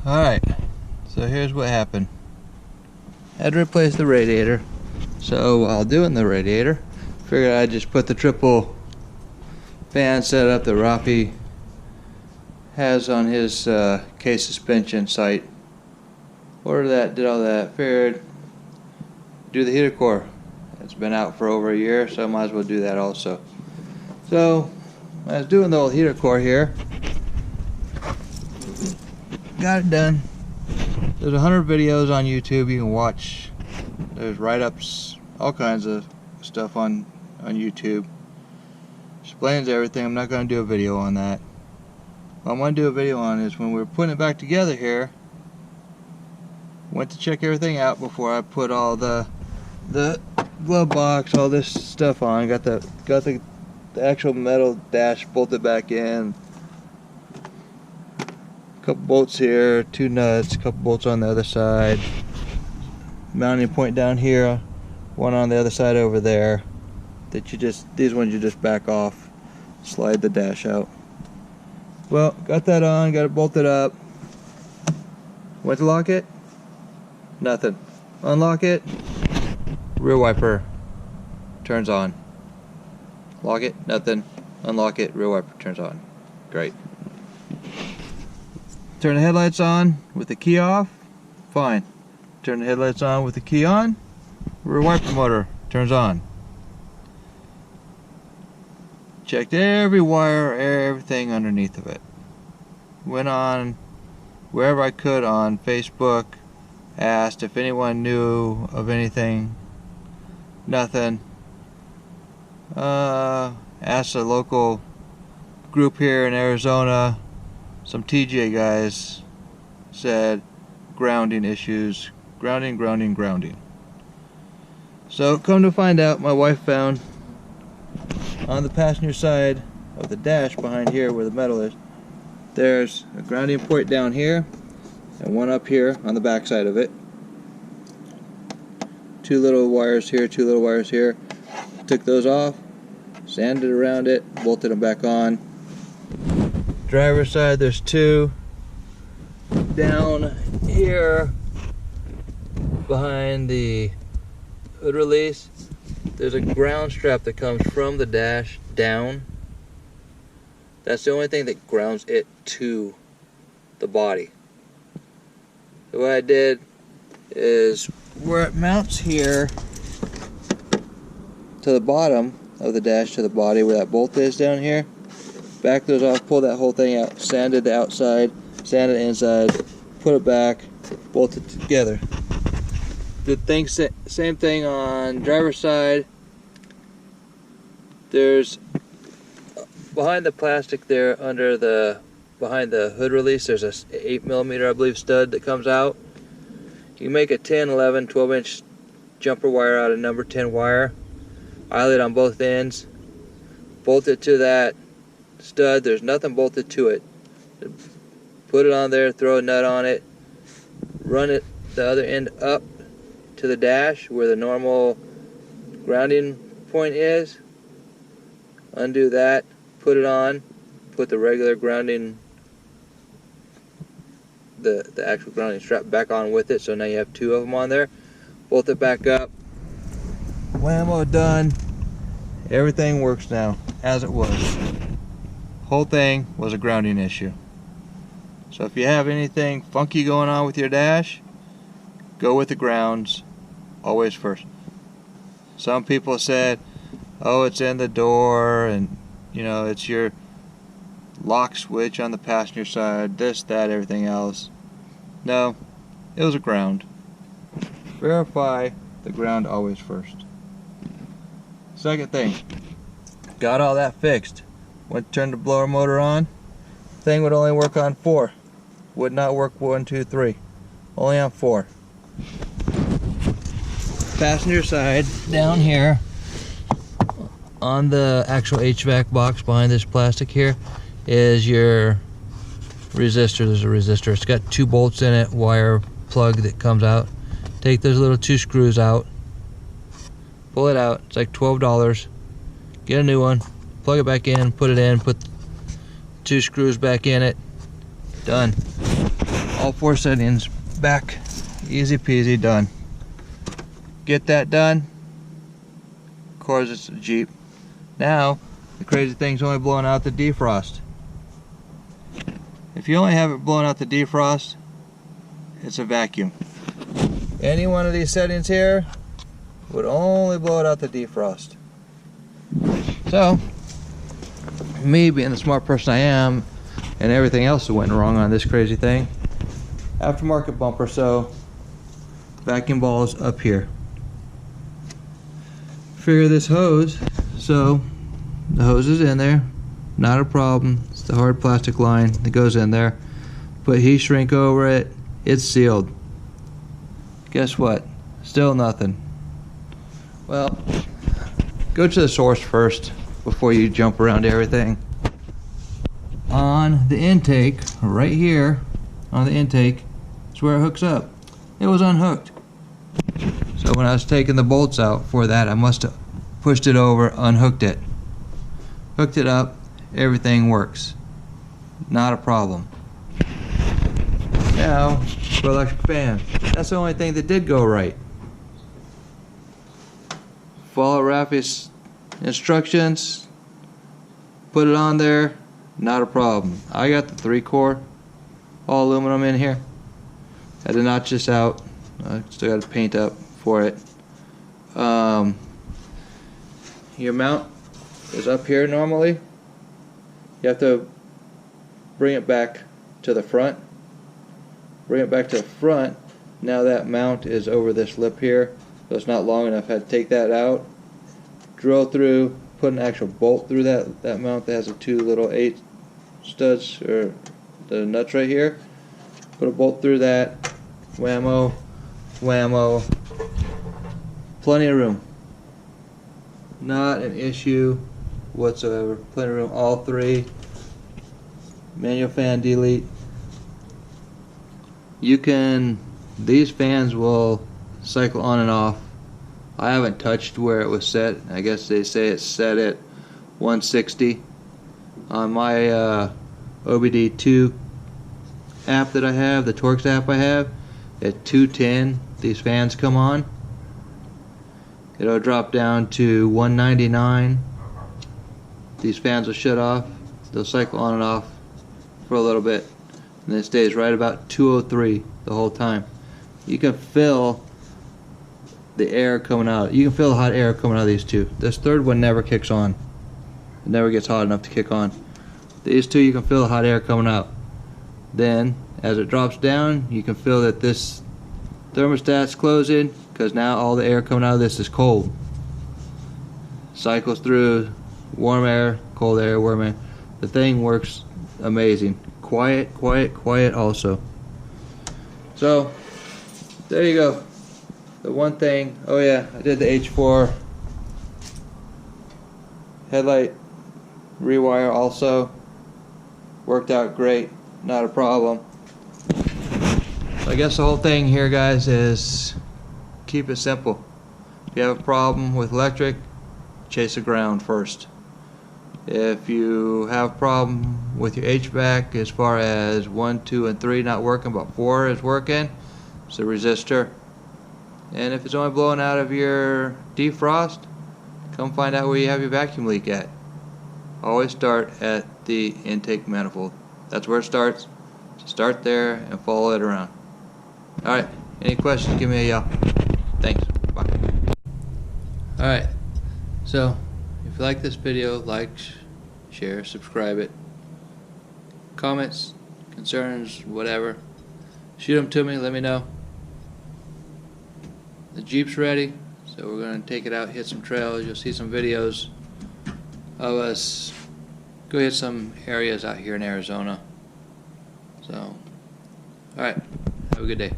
Alright, so here's what happened. Had to replace the radiator. So while doing the radiator, figured I'd just put the triple fan setup that Rafi has on his Ksuspension site. Ordered that, did all that, figured do the heater core. It's been out for over a year, so I might as well do that also. So I was doing the old heater core here. Got it done. There's 100 videos on YouTube you can watch. There's write-ups, all kinds of stuff on YouTube. Explains everything. I'm not going to do a video on that. What I'm going to do a video on is when we were putting it back together here. Went to check everything out before I put all the glove box, all this stuff on. Got the actual metal dash bolted back in. Couple bolts here, 2 nuts, couple bolts on the other side. Mounting point down here, one on the other side over there. These ones you just back off, slide the dash out. Well, got that on, got it bolted up. Went to lock it, nothing. Unlock it, rear wiper turns on. Lock it, nothing. Unlock it, rear wiper turns on. Great. Turn the headlights on with the key off, fine. Turn the headlights on with the key on, rear wiper motor turns on. Checked every wire, everything underneath of it. Went on wherever I could on Facebook, asked if anyone knew of anything, nothing. Asked a local group here in Arizona. Some TJ guys said grounding issues, grounding. So come to find out, my wife found on the passenger side of the dash behind here where the metal is, there's a grounding point down here and one up here on the back side of it. 2 little wires here, 2 little wires here. Took those off, sanded around it, bolted them back on. Driver's side, there's 2 down here behind the hood release. There's a ground strap that comes from the dash down. That's the only thing that grounds it to the body. So what I did is where it mounts here to the bottom of the dash to the body, where that bolt is down here, back those off, pull that whole thing out, sanded the outside, sanded the inside, put it back, bolt it together. Did things, same thing on driver's side. There's behind the plastic there, behind the hood release, there's a 8mm I believe stud that comes out. You can make a 10, 11, 12-inch jumper wire out of number 10 wire. Eyelet on both ends. Bolt it to that stud. There's nothing bolted to it. Put it on there, throw a nut on it, run it the other end up to the dash where the normal grounding point is. Undo that, put it on, put the regular grounding, the actual grounding strap back on with it, so now you have 2 of them on there. Bolt it back up. Whammo, done. Everything works now as it was. Whole thing was a grounding issue. So if you have anything funky going on with your dash, go with the grounds always first. Some people said, oh, it's in the door, and you know, it's your lock switch on the passenger side, this, that, everything else. No, it was a ground. Verify the ground always first. Second thing, got all that fixed. Went to turn the blower motor on. Thing would only work on 4. Would not work 1, 2, 3. Only on 4. Passenger side down here on the actual HVAC box behind this plastic here is your resistor. There's a resistor. It's got 2 bolts in it, wire plug that comes out. Take those little 2 screws out, pull it out. It's like $12. Get a new one, plug it back in, put it in, put 2 screws back in it. Done. All 4 settings back, easy peasy, done. Get that done. Of course, it's a Jeep. Now, the crazy thing's only blowing out the defrost. If you only have it blowing out the defrost, it's a vacuum. Any one of these settings here would only blow it out the defrost. So, me being the smart person I am, and everything else that went wrong on this crazy thing, aftermarket bumper, so vacuum ball is up here. Figure this hose, so the hose is in there, not a problem. It's the hard plastic line that goes in there. Put heat shrink over it, it's sealed. Guess what? Still nothing. Well, go to the source first before you jump around everything. On the intake, right here, on the intake, is where it hooks up. It was unhooked. So when I was taking the bolts out for that, I must have pushed it over, unhooked it. Hooked it up, everything works. Not a problem. Now, for electric fan. That's the only thing that did go right. Follow Rafi's instructions, put it on there, not a problem. I got the 3-core, all aluminum in here. Had to notch this out. I still got to paint up for it. Your mount is up here normally. You have to bring it back to the front. Bring it back to the front. Now that mount is over this lip here, so it's not long enough. I had to take that out, drill through, put an actual bolt through that mount that has the 2 little 8 studs, or the nuts right here. Put a bolt through that, whammo, whammo. Plenty of room. Not an issue whatsoever. Plenty of room, all 3. Manual fan delete. These fans will cycle on and off. I haven't touched where it was set. I guess they say it's set at 160. On my OBD2 app that I have, the Torx app I have, at 210 these fans come on. It'll drop down to 199. These fans will shut off. They'll cycle on and off for a little bit, and it stays right about 203 the whole time. You can feel the air coming out. You can feel the hot air coming out of these two. This third one never kicks on. It never gets hot enough to kick on. These two, you can feel the hot air coming out. Then, as it drops down, you can feel that this thermostat's closing, because now all the air coming out of this is cold. Cycles through warm air, cold air, warm air. The thing works amazing. Quiet, quiet, quiet also. So, there you go. The one thing, oh yeah, I did the H4 headlight rewire also. Worked out great, not a problem. So I guess the whole thing here, guys, is keep it simple. If you have a problem with electric, chase the ground first. If you have a problem with your HVAC as far as 1, 2, and 3 not working, but 4 is working, it's a resistor. And if it's only blowing out of your defrost, come find out where you have your vacuum leak at. Always start at the intake manifold. That's where it starts. So start there and follow it around. Alright, any questions, give me a yell. Thanks. Bye. Alright, so if you like this video, like, share, subscribe it. Comments, concerns, whatever, shoot them to me, let me know. The Jeep's ready, so we're going to take it out, hit some trails. You'll see some videos of us go hit some areas out here in Arizona. So, alright, have a good day.